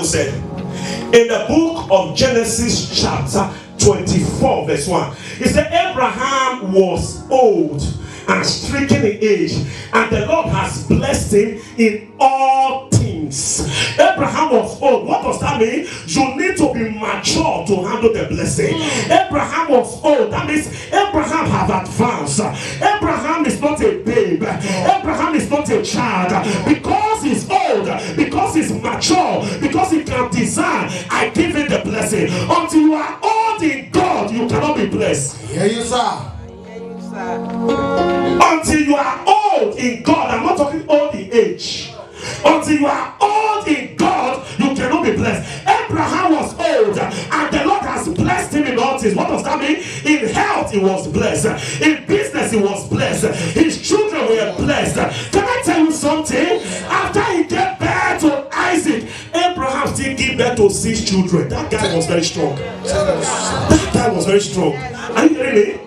Bible said in the book of Genesis chapter 24 verse 1. It said Abraham was old and stricken in age, and the Lord has blessed him in all things. Abraham was old. What does that mean? You need to be mature to handle the blessing. Abraham was old. That means Abraham have advanced. Abraham is not a babe. Abraham is not a child. Because he's old, because he's mature, because he can discern, I give him the blessing. Until you are old in God, you cannot be blessed. Hear you, sir. Until you are old in God, I'm not talking old in age. Until you are old in God, you cannot be blessed. Abraham was old, and the Lord has blessed him in all things. What does that mean? In health, he was blessed. In business, he was blessed. His children were blessed. Can I tell you something? After he gave birth to Isaac, Abraham still gave birth to 6 children. That guy was very strong. That guy was very strong. Are you hearing me?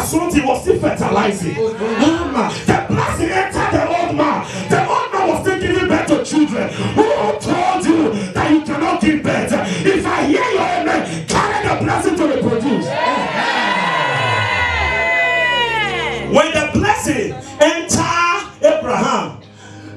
100 was still fertilizing. The blessing entered the old man. The old man was still giving birth to children. Who told you that you cannot give birth? If I hear your amen, carry the blessing to reproduce. When the blessing entered Abraham,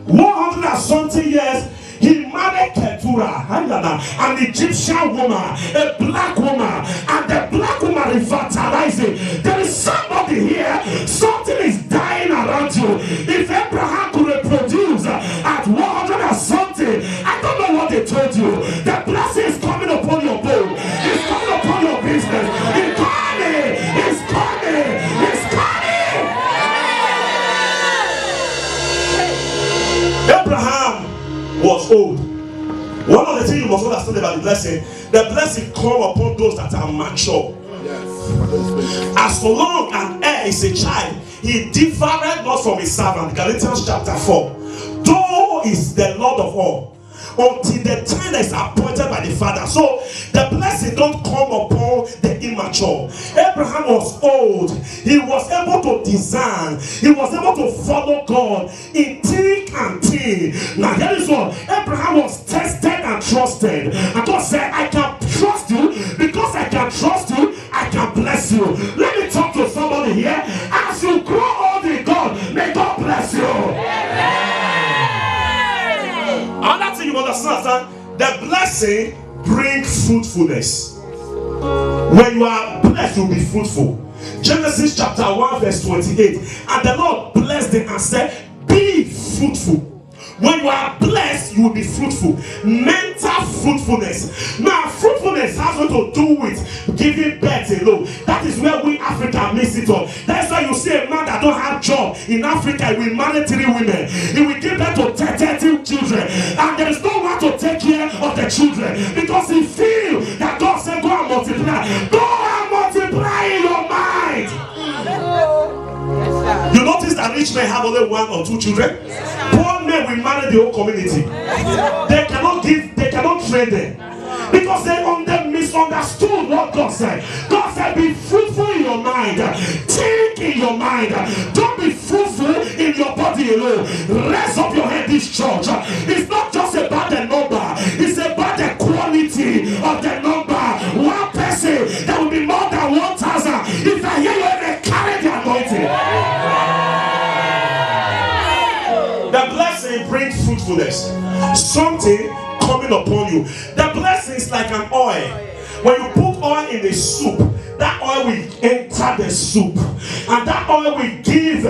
100 years, he married Keturah, an Egyptian woman, a black woman, and the black woman revitalizing. There is somebody here, something is dying around you. If Abraham could reproduce at 100, I don't know what they told you. The blessing is coming upon your bone, it's coming upon your business. It's coming, it's coming, it's coming. Abraham was old. One of the things you must understand about the blessing come upon those that are mature. Yes. As for long as heir is a child, he differeth not from his servant. Galatians chapter 4. Though is the Lord of all, until the time that is appointed by the Father. So the blessing don't come upon the immature. Abraham was old. He was able to discern. He was able to follow God in thick and thin. Now here is what Abraham was tested and trusted. And God said, I can trust you. Because I can trust you, I can bless you. Let me talk to somebody here. As you grow old in God, may God bless you. Another thing you must understand, the blessing brings fruitfulness. When you are blessed, you'll be fruitful. Genesis chapter 1 verse 28. And the Lord blessed them and said, be fruitful. When you are blessed, you will be fruitful. Mental fruitfulness. Now, fruitfulness has what to do with giving birth alone. That is where we Africa miss it all. That's why you see a man that don't have job in Africa, he will marry 3 women. He will give birth to 30 children. And there is no one to take care of the children. Because he feels that God said, go and multiply. Go and multiply in your mind. You notice that rich men have only 1 or 2 children? Poor men will marry the whole community. They cannot give, they cannot train them. Because they misunderstood what God said. God said, be fruitful in your mind. Think in your mind. Don't be fruitful in your body alone. Raise up your head, this church. It's not just about the number. It's about the quality of the number. One person, there will be more than 1,000. If I hear you, they carry the anointing. The blessing brings fruitfulness. Something coming upon you. The blessing is like an oil. When you put oil in the soup, that oil will enter the soup. And that oil will give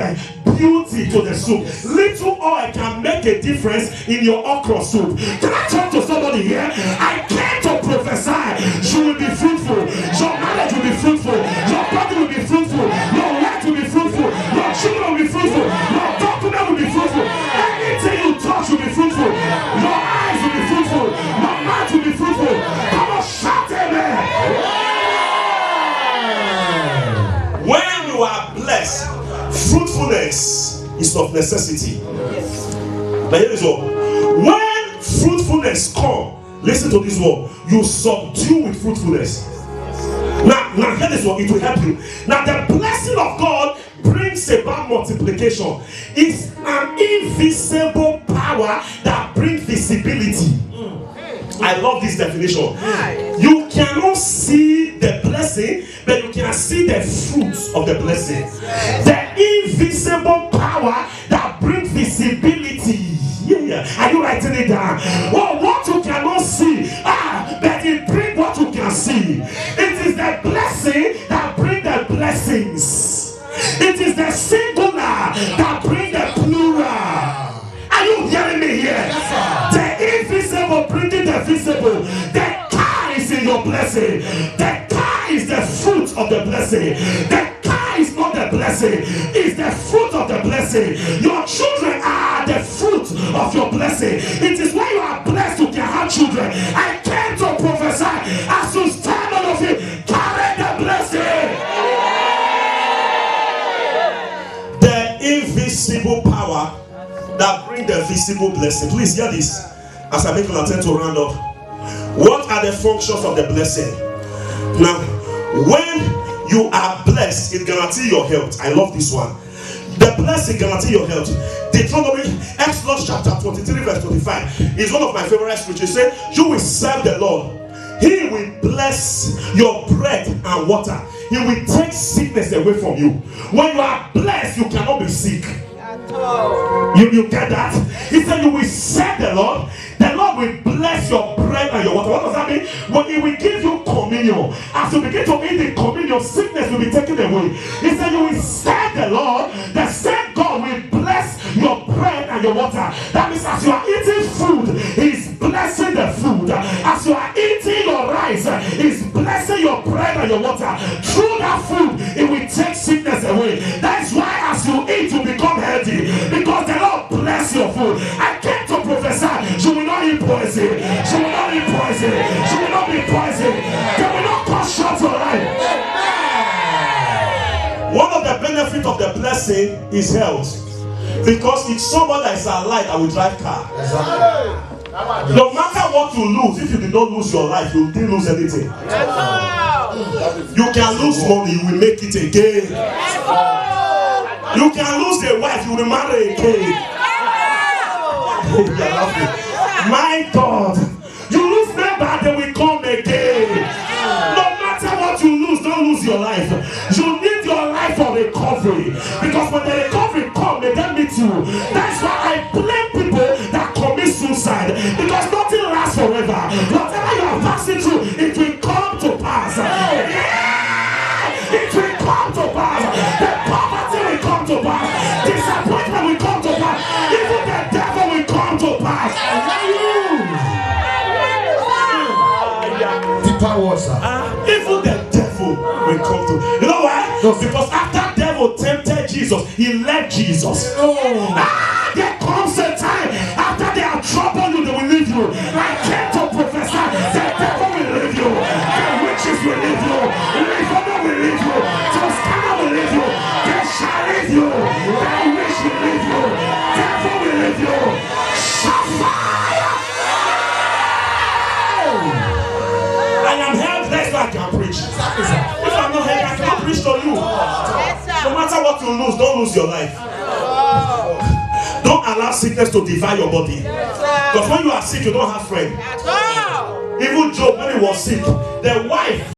beauty to the soup. Little oil can make a difference in your okra soup. Can I talk to somebody here? I came to prophesy. You will be fruitful. Your marriage will be fruitful. Your body will be fruitful. Your work will be fruitful. Your children will be fruitful. Your document will be fruitful. Anything you touch will be fruitful. Your eyes will be fruitful. Your mouth will be fruitful. Come on, shout amen. When you are blessed, fruitfulness is of necessity. But here is what. When fruitfulness comes, listen to this word. You subdue with fruitfulness. Now here is what it will help you. Now the blessing of God brings about multiplication. It's an invisible power that brings visibility. I love this definition. You cannot see the blessing, but you can see the fruits of the blessing. The invisible power that brings visibility. Yeah. Are you writing it down? Well, what you cannot see, but it brings what you can see. It is the blessing that brings the blessings. It is the singular that brings the plural. Are you hearing me here? The invisible bringing the visible. The car is in your blessing. The car is the fruit of the blessing. The car is not the blessing, it's the fruit of the blessing. Your children are the fruit of your blessing. It is when you are blessed you can have children. I came to prophesy as you stand on your feet, carry the blessing. The invisible power that bring the visible blessing. Please hear this as I make an attempt to round up. What are the functions of the blessing? Now, when you are blessed, it guarantees your health. I love this one. The blessing guarantees your health. Deuteronomy, Exodus chapter 23 verse 25 is one of my favorite scriptures. Say, you will serve the Lord. He will bless your bread and water. He will take sickness away from you. When you are blessed, you cannot be sick. You get that? He said you will serve the Lord. The Lord will bless your bread and your water. What does that mean? When He will give you communion, as you begin to eat the communion, sickness will be taken away. He said you will serve the Lord. The same God will bless your bread and your water. That means as you are eating food, He's blessing the food. As you are eating your rice, He's blessing your bread and your water. Through that food, it will take sickness away. That's why as you eat, you become healthy. Because the Lord bless your food. I came to prophesy. You will not eat poison. You will not eat poison. You will not be poison. They will not cut short your life. One of the benefits of the blessing is health. Because it's someone that is alive that will drive car. No matter what you lose, if you did not lose your life, you didn't lose anything. You can lose money, you will make it again. You can lose a wife, you will marry again. My God, you lose member, they will come again. No matter what you lose, don't lose your life. You need your life for recovery. Because when the recovery comes, they don't meet you. That's why I blame people that commit suicide. Because nothing lasts forever. Whatever you are passing through, it will come to pass. It will come to pass. The poverty will come to pass. Disappointment will come to pass. Even the devil will come to pass. Even the devil will come to. You know why? No. Because after devil tempted Jesus, he left Jesus. There comes a time after they have troubled you, they will leave you. I came to prophesy. The devil will leave you. The witches will leave you. Reformer will leave you. Toscana will leave you. They shall leave you. The witch will leave you. Devil will leave you. Fire! I am helpless, so I can preach. If I'm not helpless, I cannot preach to you. No matter what you lose, don't lose your life. Don't allow sickness to divide your body. Because when you are sick, you don't have friends. Even Job, when he was sick, the wife